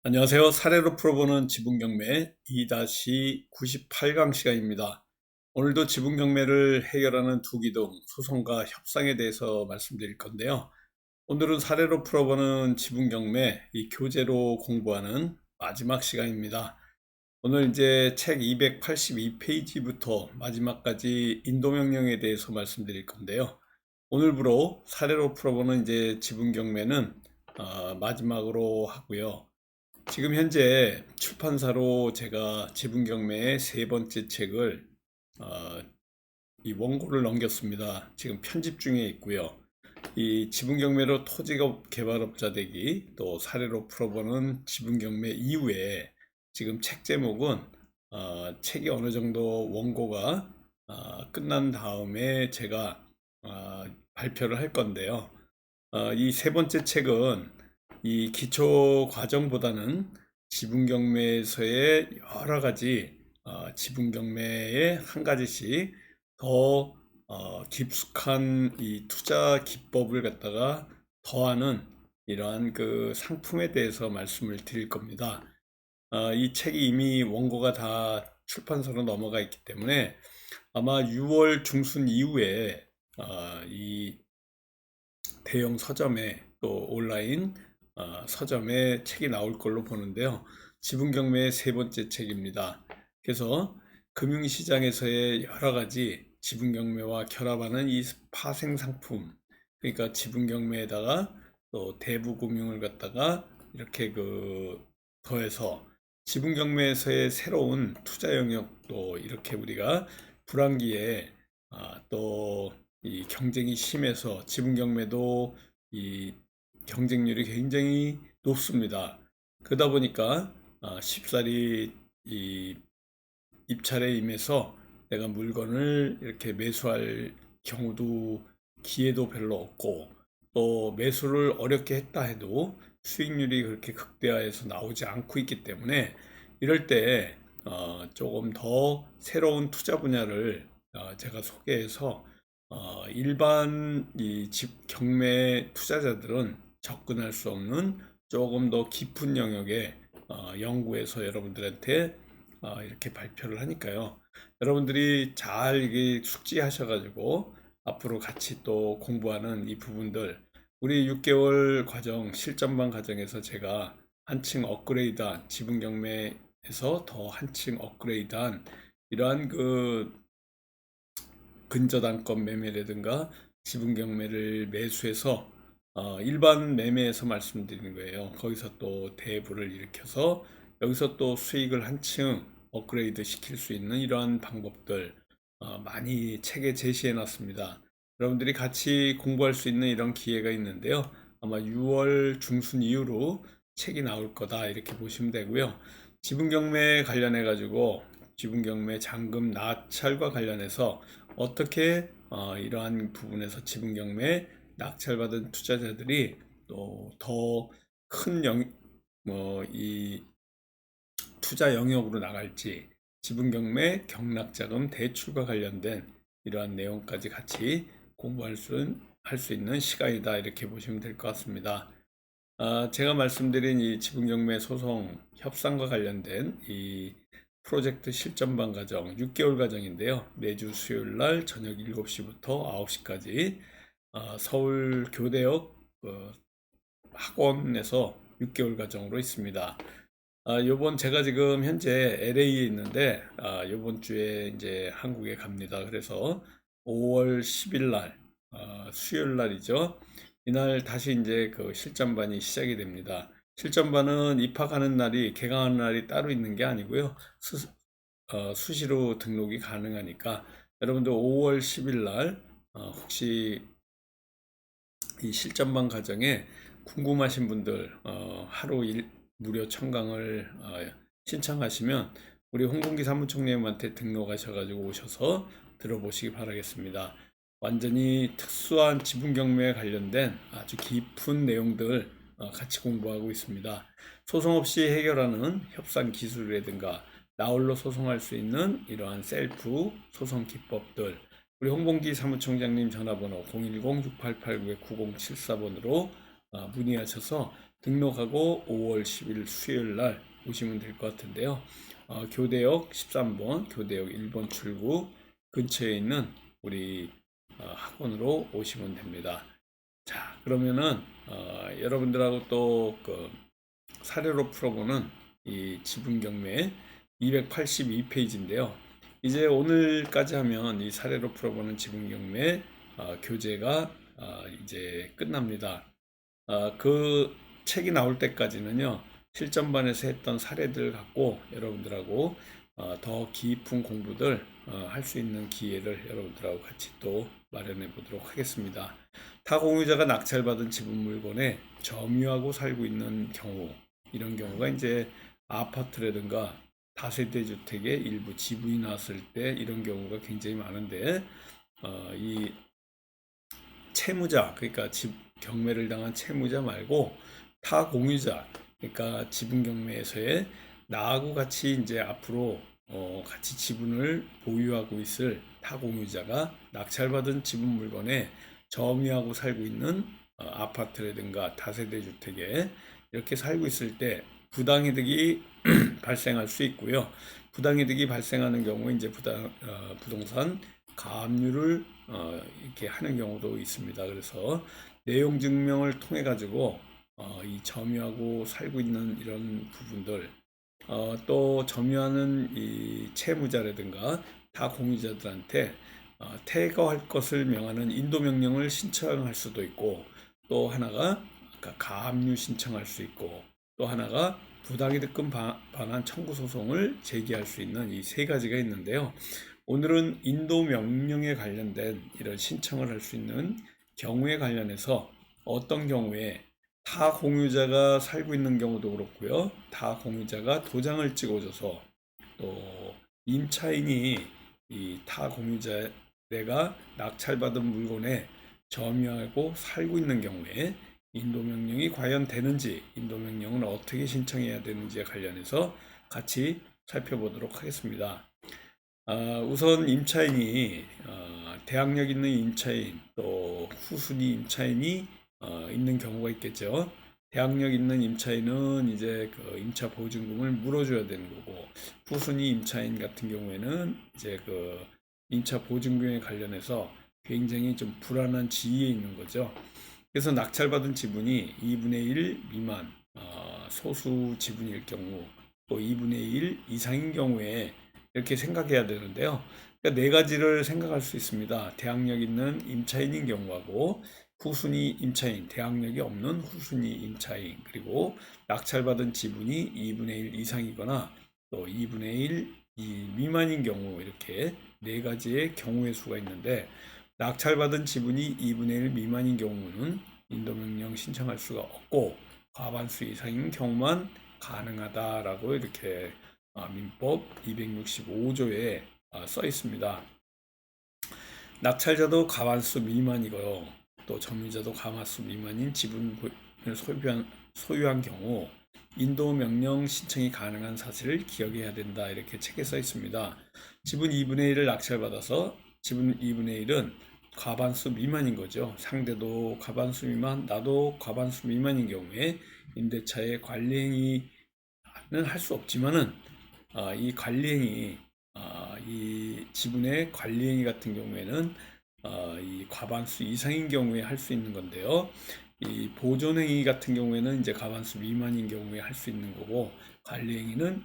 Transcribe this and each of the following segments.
안녕하세요. 사례로 풀어보는 지분경매 2-98강 시간입니다. 오늘도 지분경매를 해결하는 투기등 소송과 협상에 대해서 말씀드릴 건데요. 오늘은 사례로 풀어보는 지분경매 이 교재로 공부하는 마지막 시간입니다. 오늘 이제 책 282페이지부터 마지막까지 인도명령에 대해서 말씀드릴 건데요. 오늘부로 사례로 풀어보는 이제 지분경매는 마지막으로 하고요. 지금 현재 출판사로 제가 지분경매의 세 번째 책을 어, 이 원고를 넘겼습니다. 지금 편집 중에 있고요. 이 지분경매로 토지업 개발업자 되기 또 사례로 풀어보는 지분경매 이후에 지금 책 제목은 책이 어느 정도 원고가 끝난 다음에 제가 발표를 할 건데요. 이 세 번째 책은 이 기초 과정보다는 지분경매에서의 여러 가지 지분경매의 한 가지씩 더 깊숙한 이 투자 기법을 갖다가 더하는 이러한 그 상품에 대해서 말씀을 드릴 겁니다. 이 책이 이미 원고가 다 출판사로 넘어가 있기 때문에 아마 6월 중순 이후에 이 대형 서점에 또 온라인 서점에 책이 나올 걸로 보는데요. 지분경매의 세 번째 책입니다. 그래서 금융시장에서의 여러 가지 지분경매와 결합하는 이 파생 상품, 그러니까 지분경매에다가 또 대부금융을 갖다가 이렇게 더해서 지분경매에서의 새로운 투자 영역도 이렇게 우리가 불황기에 또 이 경쟁이 심해서 지분경매도 이 경쟁률이 굉장히 높습니다. 그러다 보니까 쉽사리 이 입찰에 임해서 내가 물건을 이렇게 매수할 경우도 기회도 별로 없고 또 매수를 어렵게 했다 해도 수익률이 그렇게 극대화해서 나오지 않고 있기 때문에 이럴 때 조금 더 새로운 투자 분야를 제가 소개해서 일반 이 집 경매 투자자들은 접근할 수 없는 조금 더 깊은 영역의 연구해서 여러분들한테 이렇게 발표를 하니까요. 여러분들이 잘 이게 숙지하셔가지고 앞으로 같이 또 공부하는 이 부분들 우리 6개월 과정 실전반 과정에서 제가 한층 업그레이드한 지분 경매에서 더 한층 업그레이드한 이러한 근저당권 매매라든가 지분 경매를 매수해서 일반 매매에서 말씀드리는 거예요. 거기서 또 대부를 일으켜서 여기서 또 수익을 한층 업그레이드 시킬 수 있는 이러한 방법들 많이 책에 제시해 놨습니다. 여러분들이 같이 공부할 수 있는 이런 기회가 있는데요. 아마 6월 중순 이후로 책이 나올 거다 이렇게 보시면 되고요. 지분 경매 관련해 가지고 지분 경매 잔금 낙찰과 관련해서 어떻게 이러한 부분에서 지분 경매 낙찰받은 투자자들이 또 더 큰 이 투자 영역으로 나갈지 지분 경매 경락자금 대출과 관련된 이러한 내용까지 같이 할 수 있는 시간이다 이렇게 보시면 될 것 같습니다. 제가 말씀드린 이 지분경매 소송 협상과 관련된 이 프로젝트 실전반 과정 6개월 과정인데요. 매주 수요일 날 저녁 7시부터 9시까지 서울 교대역 학원에서 6개월 과정으로 있습니다. 요번 제가 지금 현재 LA에 있는데 요번 주에 이제 한국에 갑니다. 그래서 5월 10일 날 수요일 날이죠. 이날 다시 이제 그 실전반이 시작이 됩니다. 실전반은 입학하는 날이 개강하는 날이 따로 있는 게 아니고요. 수시로 등록이 가능하니까 여러분들 5월 10일 날 혹시 이 실전반 과정에 궁금하신 분들 하루 무료 청강을 신청하시면 우리 홍범기 사무총장님한테 등록하셔가지고 오셔서 들어보시기 바라겠습니다. 완전히 특수한 지분 경매에 관련된 아주 깊은 내용들 같이 공부하고 있습니다. 소송 없이 해결하는 협상 기술이라든가 나홀로 소송할 수 있는 이러한 셀프 소송 기법들 우리 홍범기 사무총장님 전화번호 010-6889-9074번으로 문의하셔서 등록하고 5월 10일 수요일 날 오시면 될 것 같은데요. 교대역 13번, 교대역 1번 출구 근처에 있는 우리 학원으로 오시면 됩니다. 자, 그러면은 여러분들하고 또 그 사례로 풀어보는 이 지분 경매 282페이지인데요. 이제 오늘까지 하면 이 사례로 풀어보는 지분 경매 교재가 이제 끝납니다. 그 책이 나올 때까지는요, 실전반에서 했던 사례들을 갖고 여러분들하고 더 깊은 공부들 할 수 있는 기회를 여러분들하고 같이 또 마련해 보도록 하겠습니다. 타 공유자가 낙찰받은 지분 물건에 점유하고 살고 있는 경우, 이런 경우가 이제 아파트라든가 다세대 주택의 일부 지분이 나왔을 때 이런 경우가 굉장히 많은데, 이 채무자, 그러니까 경매를 당한 채무자 말고 타 공유자, 그러니까 지분 경매에서의 나하고 같이 이제 앞으로 같이 지분을 보유하고 있을 타 공유자가 낙찰받은 지분 물건에 점유하고 살고 있는 아파트라든가 다세대 주택에 이렇게 살고 있을 때 부당이득이 발생할 수 있고요. 부당이득이 발생하는 경우 이제 부동산 가압류를 이렇게 하는 경우도 있습니다. 그래서 내용 증명을 통해 가지고 이 점유하고 살고 있는 이런 부분들, 또 점유하는 이 채무자라든가 다 공유자들한테 퇴거할 것을 명하는 인도명령을 신청할 수도 있고, 또 하나가 가압류 신청할 수 있고, 또 하나가 부당이득금 반환 청구 소송을 제기할 수 있는 이 세 가지가 있는데요. 오늘은 인도명령에 관련된 이런 신청을 할 수 있는 경우에 관련해서 어떤 경우에 타 공유자가 살고 있는 경우도 그렇고요. 타 공유자가 도장을 찍어줘서 또 임차인이 이 타 공유자 내가 낙찰받은 물건에 점유하고 살고 있는 경우에 인도명령이 과연 되는지, 인도명령은 어떻게 신청해야 되는지에 관련해서 같이 살펴보도록 하겠습니다. 우선 임차인이 대항력 있는 임차인, 또 후순위 임차인이 있는 경우가 있겠죠. 대항력 있는 임차인은 이제 그 임차 보증금을 물어줘야 되는 거고, 후순위 임차인 같은 경우에는 이제 그 임차 보증금에 관련해서 굉장히 좀 불안한 지위에 있는 거죠. 그래서 낙찰받은 지분이 2분의 1 미만 소수 지분일 경우, 또 2분의 1 이상인 경우에 이렇게 생각해야 되는데요. 그러니까 네 가지를 생각할 수 있습니다. 대항력 있는 임차인인 경우하고, 후순위 임차인, 대항력이 없는 후순위 임차인, 그리고 낙찰받은 지분이 2분의 1 이상이거나 또 2분의 1 미만인 경우, 이렇게 네 가지의 경우의 수가 있는데, 낙찰받은 지분이 2분의 1 미만인 경우는 인도명령 신청할 수가 없고, 과반수 이상인 경우만 가능하다라고 이렇게 민법 265조에 써 있습니다. 낙찰자도 과반수 미만이고요. 또 점유자도 과반수 미만인 지분을 소유한 경우 인도명령 신청이 가능한 사실을 기억해야 된다, 이렇게 책에 써 있습니다. 지분 2분의 1을 낙찰받아서 지분 2분의 1은 과반수 미만인 거죠. 상대도 과반수 미만, 나도 과반수 미만인 경우에 임대차의 관리행위는 할 수 없지만은 이 관리행위, 이 지분의 관리행위 같은 경우에는 이 과반수 이상인 경우에 할 수 있는 건데요. 이 보존행위 같은 경우에는 이제 과반수 미만인 경우에 할 수 있는 거고, 관리행위는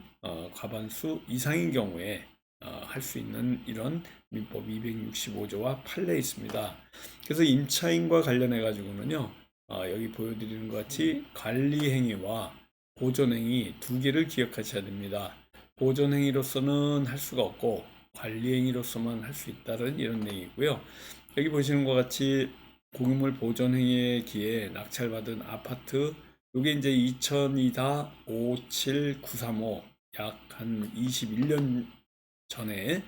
과반수 이상인 경우에 할 수 있는 이런 민법 265조와 판례에 있습니다. 그래서 임차인과 관련해 가지고는요, 여기 보여드리는 것 같이 관리행위와 보존행위 두 개를 기억하셔야 됩니다. 보존행위로서는 할 수가 없고 관리행위로서만 할 수 있다는 이런 내용이고요. 여기 보시는 것 같이 공유물 보존행위에 기해 낙찰받은 아파트, 이게 이제 2002-57935, 약 한 21년 전에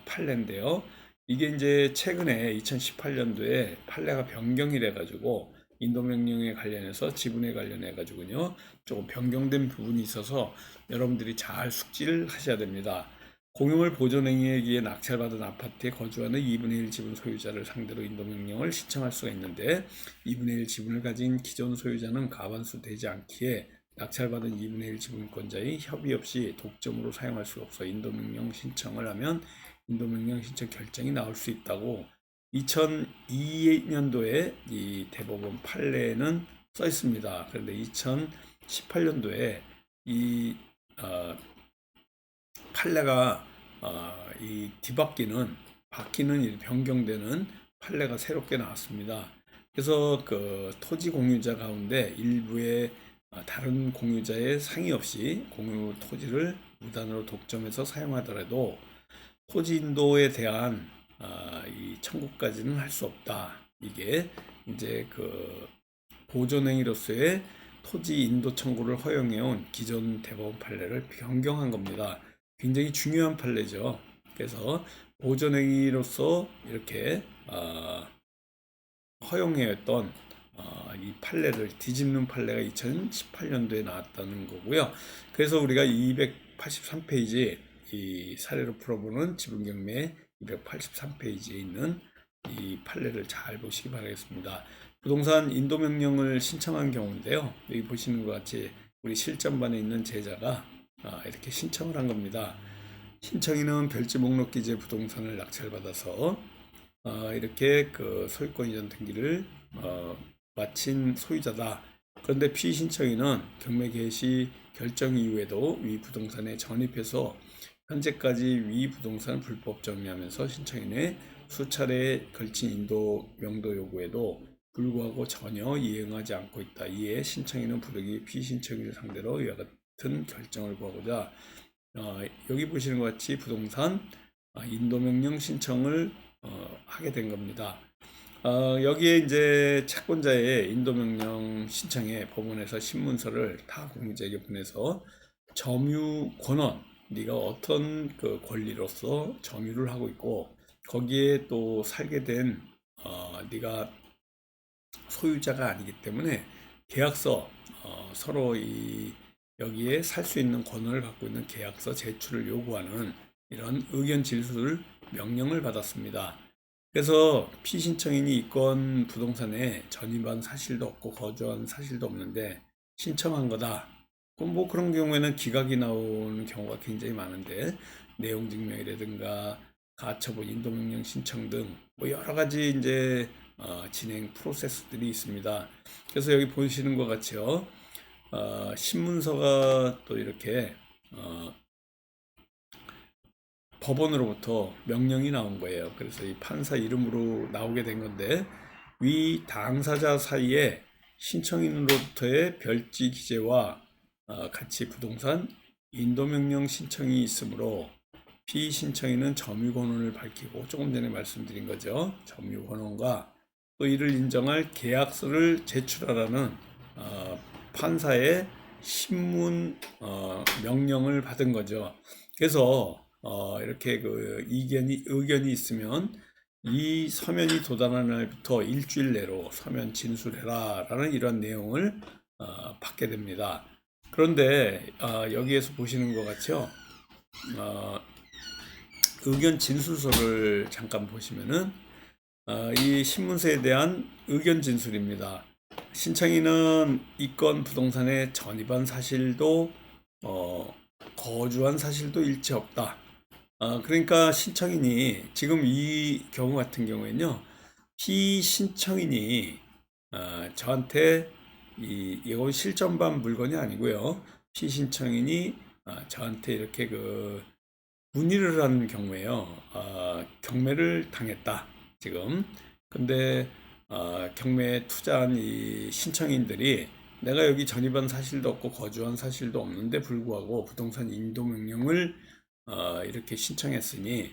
판례인데요. 이게 이제 최근에 2018년도에 판례가 변경이 돼가지고 인도명령에 관련해서 지분에 관련해 가지고요, 조금 변경된 부분이 있어서 여러분들이 잘 숙지를 하셔야 됩니다. 공용을 보존행위에 의해 낙찰받은 아파트에 거주하는 2분의 1 지분 소유자를 상대로 인도명령을 신청할 수가 있는데 2분의 1 지분을 가진 기존 소유자는 과반수 되지 않기에 낙찰받은 2분의 1 지분권자의 협의 없이 독점으로 사용할 수 없어 인도명령 신청을 하면 인도명령 신청 결정이 나올 수 있다고 2002년도에 이 대법원 판례는 써 있습니다. 그런데 2018년도에 이 판례가 이 바뀌는 변경되는 판례가 새롭게 나왔습니다. 그래서 그 토지 공유자 가운데 일부의 다른 공유자의 상의 없이 공유 토지를 무단으로 독점해서 사용하더라도 토지 인도에 대한 이 청구까지는 할 수 없다. 이게 이제 그 보존행위로서의 토지 인도 청구를 허용해온 기존 대법원 판례를 변경한 겁니다. 굉장히 중요한 판례죠. 그래서 보존행위로서 이렇게 허용해왔던 이 판례를 뒤집는 판례가 2018년도에 나왔다는 거고요. 그래서 우리가 283페이지 이 사례로 풀어보는 지분경매 283페이지에 있는 이 판례를 잘 보시기 바라겠습니다. 부동산 인도명령을 신청한 경우인데요. 여기 보시는 것 같이 우리 실전반에 있는 제자가 이렇게 신청을 한 겁니다. 신청인은 별지 목록 기재 부동산을 낙찰받아서 이렇게 그 소유권 이전 등기를 마친 소유자다. 그런데 피신청인은 경매 개시 결정 이후에도 위 부동산에 전입해서 현재까지 위 부동산을 불법 점유하면서 신청인의 수차례에 걸친 인도 명도 요구에도 불구하고 전혀 이행하지 않고 있다. 이에 신청인은 부득이 피신청인을 상대로 이와 같은 결정을 구하고자 여기 보시는 것 같이 부동산 인도명령 신청을 하게 된 겁니다. 여기에 이제 채권자의 인도명령 신청에 법원에서 신문서를 타 공유자에게 보내서 점유 권원, 네가 어떤 그 권리로서 점유를 하고 있고 거기에 또 살게 된 네가 소유자가 아니기 때문에 계약서 서로 여기에 살 수 있는 권한을 갖고 있는 계약서 제출을 요구하는 이런 의견 질술 명령을 받았습니다. 그래서 피신청인이 이건 부동산에 전입한 사실도 없고 거주한 사실도 없는데 신청한 거다. 그럼 뭐 그런 경우에는 기각이 나오는 경우가 굉장히 많은데 내용 증명이라든가 가처분 인도명령 신청 등 뭐 여러 가지 이제 진행 프로세스들이 있습니다. 그래서 여기 보시는 것 같이요. 신문서가 또 이렇게 법원으로부터 명령이 나온 거예요. 그래서 이 판사 이름으로 나오게 된 건데 위 당사자 사이에 신청인으로부터의 별지 기재와 같이 부동산 인도명령 신청이 있으므로 피신청인은 점유권원을 밝히고 조금 전에 말씀드린 거죠. 점유권원과 또 이를 인정할 계약서를 제출하라는 판사의 신문 명령을 받은 거죠. 그래서 이렇게 그 의견이 있으면 이 서면이 도달한 날부터 일주일 내로 서면 진술해라 라는 이런 내용을 받게 됩니다. 그런데 여기에서 보시는 것 같죠. 의견 진술서를 잠깐 보시면은 이 신문서에 대한 의견 진술입니다. 신청인은 이 건 부동산에 전입한 사실도 거주한 사실도 일체 없다. 그러니까 신청인이 지금 이 경우 같은 경우에는요, 피신청인이 저한테 이건 실전반 물건이 아니고요, 피신청인이 저한테 이렇게 그 문의를 하는 경우에요, 경매를 당했다 지금. 근데 경매에 투자한 이 신청인들이 내가 여기 전입한 사실도 없고 거주한 사실도 없는데 불구하고 부동산 인도명령을 이렇게 신청했으니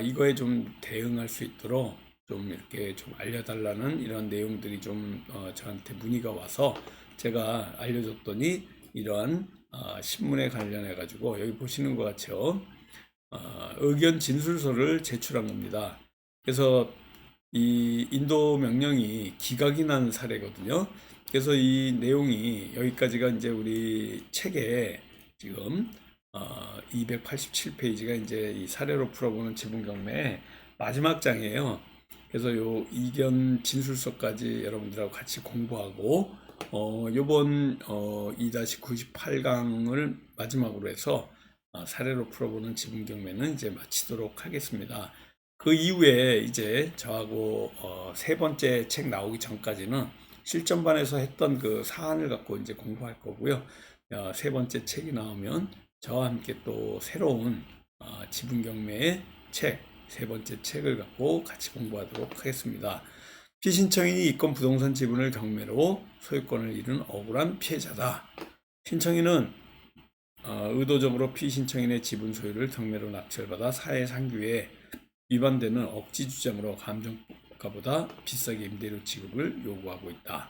이거에 좀 대응할 수 있도록 좀 이렇게 좀 알려달라는 이런 내용들이 좀 저한테 문의가 와서 제가 알려줬더니 이러한 신문에 관련해 가지고 여기 보시는 것 같죠. 의견 진술서를 제출한 겁니다. 그래서 이 인도 명령이 기각이 난 사례거든요. 그래서 이 내용이 여기까지가 이제 우리 책에 지금 287페이지가 이제 이 사례로 풀어보는 지분경매 마지막 장이에요. 그래서 요 이견 진술서까지 여러분들하고 같이 공부하고 요번 2-98강을 마지막으로 해서 사례로 풀어보는 지분경매는 이제 마치도록 하겠습니다. 그 이후에 이제 저하고 세 번째 책 나오기 전까지는 실전반에서 했던 그 사안을 갖고 이제 공부할 거고요. 세 번째 책이 나오면 저와 함께 또 새로운 지분경매의 책, 세 번째 책을 갖고 같이 공부하도록 하겠습니다. 피신청인이 이권 부동산 지분을 경매로 소유권을 잃은 억울한 피해자다. 신청인은 의도적으로 피신청인의 지분 소유를 경매로 낙찰받아 사회상규에 위반되는 억지 주장으로 감정가보다 비싸게 임대료 지급을 요구하고 있다.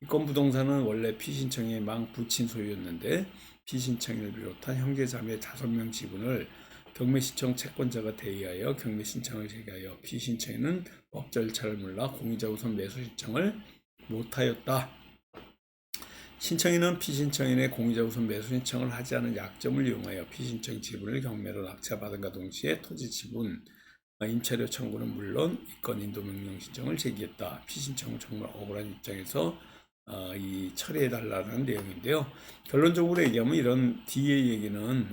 이권 부동산은 원래 피신청인의 망 부친 소유였는데 피신청인을 비롯한 형제자매 5명 지분을 경매 신청 채권자가 대의하여 경매 신청을 제기하여 피신청인은 법 절차를 몰라 공의자 우선 매수 신청을 못하였다. 신청인은 피신청인의 공의자 우선 매수 신청을 하지 않은 약점을 이용하여 피신청 지분을 경매로 낙찰받은과 동시에 토지 지분 임차료 청구는 물론 이권 인도명령 신청을 제기했다. 피신청은 정말 억울한 입장에서 이 처리해달라는 내용인데요. 결론적으로 얘기하면 이런 뒤의 얘기는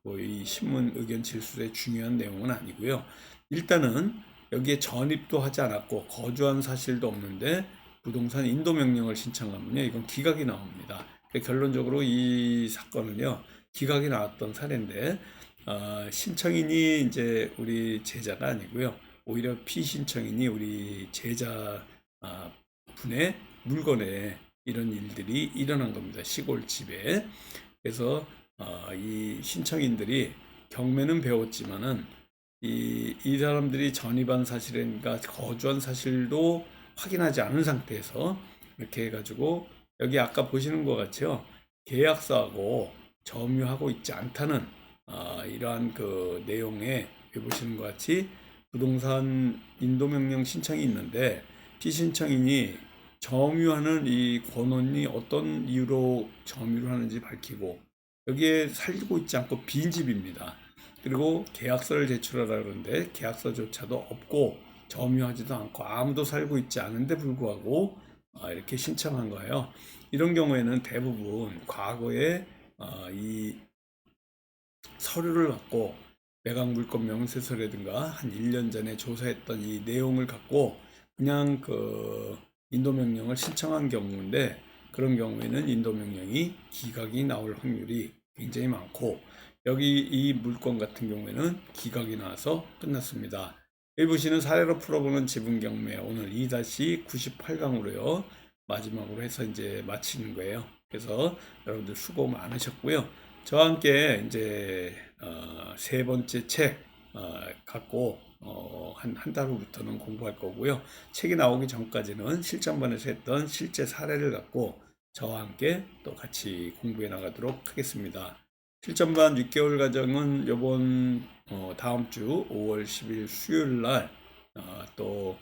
뭐 이 신문 의견 질서의 중요한 내용은 아니고요. 일단은 여기에 전입도 하지 않았고 거주한 사실도 없는데 부동산 인도명령을 신청하면요, 이건 기각이 나옵니다. 결론적으로 이 사건은요, 기각이 나왔던 사례인데 신청인이 이제 우리 제자가 아니고요, 오히려 피신청인이 우리 제자 분의 물건에 이런 일들이 일어난 겁니다. 시골집에. 그래서 이 신청인들이 경매는 배웠지만은 이 사람들이 전입한 사실인가 거주한 사실도 확인하지 않은 상태에서 이렇게 해가지고 여기 아까 보시는 것 같죠? 계약서하고 점유하고 있지 않다는 이러한 그 내용에 보시는 것 같이 부동산 인도명령 신청이 있는데 피신청인이 점유하는 이 권원이 어떤 이유로 점유를 하는지 밝히고 여기에 살고 있지 않고 빈 집입니다. 그리고 계약서를 제출하라 그러는데 계약서조차도 없고 점유하지도 않고 아무도 살고 있지 않은데 불구하고 이렇게 신청한 거예요. 이런 경우에는 대부분 과거에 이 서류를 갖고 매각 물건 명세서라든가 한 1년 전에 조사했던 이 내용을 갖고 그냥 그 인도명령을 신청한 경우인데 그런 경우에는 인도명령이 기각이 나올 확률이 굉장히 많고 여기 이 물건 같은 경우에는 기각이 나와서 끝났습니다. 여기 보시는 사례로 풀어보는 지분경매 오늘 2-98강으로요. 마지막으로 해서 이제 마치는 거예요. 그래서 여러분들 수고 많으셨고요. 저와 함께 이제 세 번째 책 갖고 한 달 후부터는 공부할 거고요. 책이 나오기 전까지는 실전반에서 했던 실제 사례를 갖고 저와 함께 또 같이 공부해 나가도록 하겠습니다. 실전반 6개월 과정은 요번 다음 주 5월 10일 수요일 날 또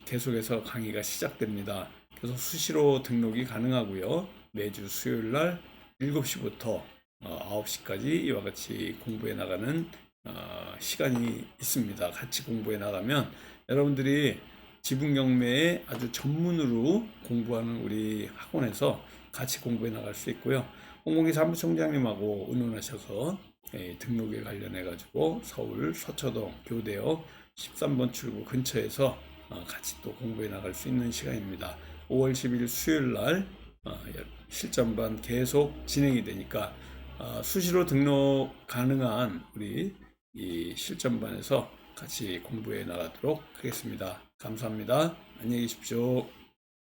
계속해서 강의가 시작됩니다. 그래서 수시로 등록이 가능하고요. 매주 수요일 날 7시부터 9시까지 이와 같이 공부해 나가는 시간이 있습니다. 같이 공부해 나가면 여러분들이 지분경매에 아주 전문으로 공부하는 우리 학원에서 같이 공부해 나갈 수 있고요. 홍콩희 사무총장님하고 의논하셔서 등록에 관련해 가지고 서울 서초동 교대역 13번 출구 근처에서 같이 또 공부해 나갈 수 있는 시간입니다. 5월 10일 수요일 날 실전반 계속 진행이 되니까 수시로 등록 가능한 우리 이 실전반에서 같이 공부해 나가도록 하겠습니다. 감사합니다. 안녕히 계십시오.